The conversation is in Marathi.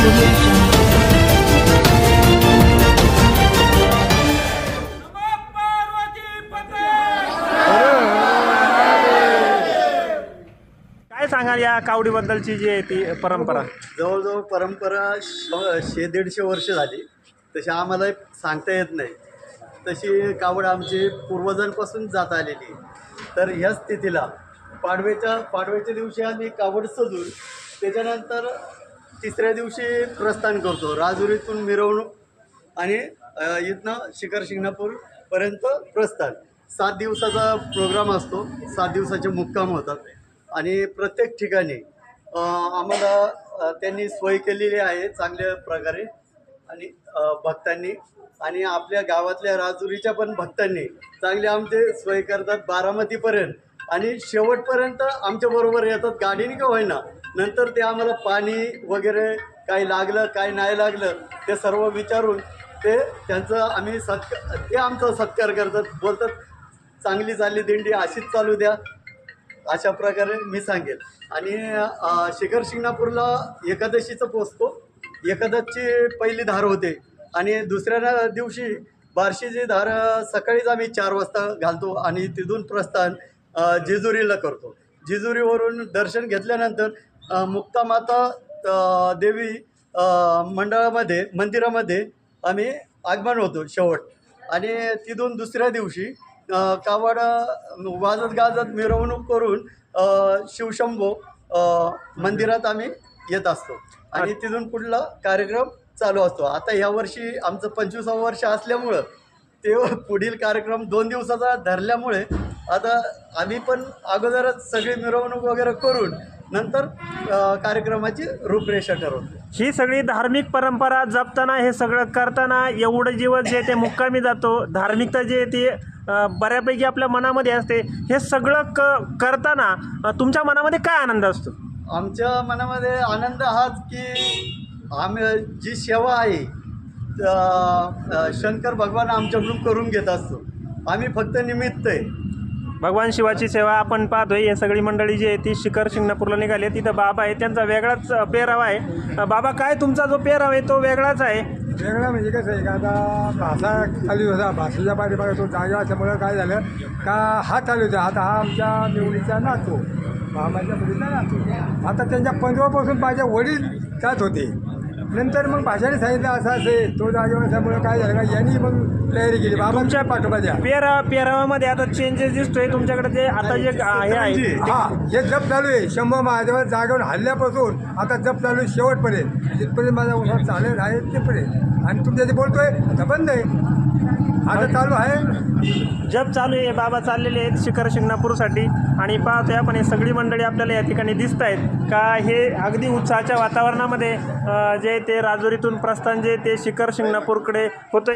काय सांगाल या कावडीबद्दलची जी आहे ती परंपरा? जवळजवळ परंपरा 100-150 वर्ष झाली, तशी आम्हाला सांगता येत नाही. तशी कावड आमची पूर्वजांपासून जात आलेली आहे. तर ह्याच तिथीला पाडव्याच्या दिवशी आम्ही कावड सजून त्याच्यानंतर तिसऱ्या दिवशी प्रस्थान करतो. राजुरीतून मिरवणूक आणि इथनं शिखर शिंगणापूरपर्यंत प्रस्थान. 7 दिवसाचा प्रोग्राम असतो. 7 दिवसाचे मुक्काम होतात आणि प्रत्येक ठिकाणी आम्हाला त्यांनी सोय केलेली आहे चांगल्या प्रकारे आणि भक्तांनी आणि आपल्या गावातल्या राजुरीच्या पण भक्तांनी चांगले आमचे सोय करतात बारामतीपर्यंत आणि शेवटपर्यंत आमच्याबरोबर येतात गाडीने का होईना. नंतर ते आम्हाला पाणी वगैरे काही लागलं काय नाही लागलं ते सर्व विचारून ते त्यांचं आम्ही ते आमचा सत्कार करतात. बोलतात चांगली चालली दिंडी अशीच चालू द्या, अशा प्रकारे मी सांगेल. आणि शिखर शिंगणापूरला एकादशीचं पोचतो. एकादशीची पहिली धार होते आणि दुसऱ्या दिवशी बार्शीची धार सकाळीच आम्ही 4 वाजता घालतो आणि तिथून प्रस्थान जेजुरीला करतो. जेजुरीवरून दर्शन घेतल्यानंतर मुक्तामाता देवी मंदिरामध्ये आम्ही आगमन होतो शेवट आणि तिथून दुसऱ्या दिवशी कावड वाजत गाजत मिरवणूक करून शिवशंभो मंदिरात आम्ही येत असतो आणि तिथून पुढला कार्यक्रम चालू असतो. आता यावर्षी आमचं 25वं वर्ष असल्यामुळं ते पुढील कार्यक्रम 2 दिवसाचा धरल्यामुळे आता आम्ही पण अगोदरच सगळी मिरवणूक वगैरे करून नंतर कार्यक्रमाची रूपरेषा ठरवतो. ही सगळी धार्मिक परंपरा जपताना हे सगळं करताना एवढं जीवन जे ते मुक्कामी जातो, धार्मिकता जी आहे ती बऱ्यापैकी आपल्या मनामध्ये असते. हे सगळं करताना तुमच्या मनामध्ये काय आनंद असतो? आमच्या मनामध्ये आनंद हाच की आम्ही जी सेवा आहे शंकर भगवान आमच्याकडून करून घेत असतो. आम्ही फक्त निमित्त आहे. भगवान शिवाची सेवा आपण पाहतोय. हे सगळी मंडळी जी आहे ती शिखर शिंगणापूरला निघाली. तिथं बाबा आहे, त्यांचा वेगळाच पेहरावा आहे. बाबा काय तुमचा जो पेहराव आहे तो वेगळाच आहे? वेगळा म्हणजे कसं आहे का आता भाषा चालू होता, भाषेच्या पाठीमागे तो जागा असल्यामुळं काय झालं का हा चालू होता. आता हा आमच्या मेवणीचा नातो, मामाच्या मुलीचा नातो. आता त्यांच्या 15पासून माझ्या वडील जात होते. नंतर मग भाषाने सांगितलं असं असेल तो जागेवर असल्यामुळं काय झालं का यांनी मग तयारी केली बाबांच्या पाठोबा द्या. पेहरावामध्ये आता चेंजेस दिसतोय तुमच्याकडे. ते आता जे हे आहे हे जप चालू आहे. शंभर महादेवात जागेवर हल्ल्यापासून आता जप चालू आहे शेवटपर्यंत. जिथपर्यंत माझा उन्हाळ चालेल आहे तेपर्यंत. आणि तुमच्या जे बोलतोय आता बंद आहे, आता चालू आहे. जप चालू आहे. बाबा चाललेले आहेत शिखर शिंगणापूरसाठी आणि पाहतोय आपण हे सगळी मंडळी आपल्याला या ठिकाणी दिसत आहेत का हे अगदी उत्साहाच्या वातावरणामध्ये जे ते राजुरीतून प्रस्थान जे ते शिखर शिंगणापूरकडे होतंय.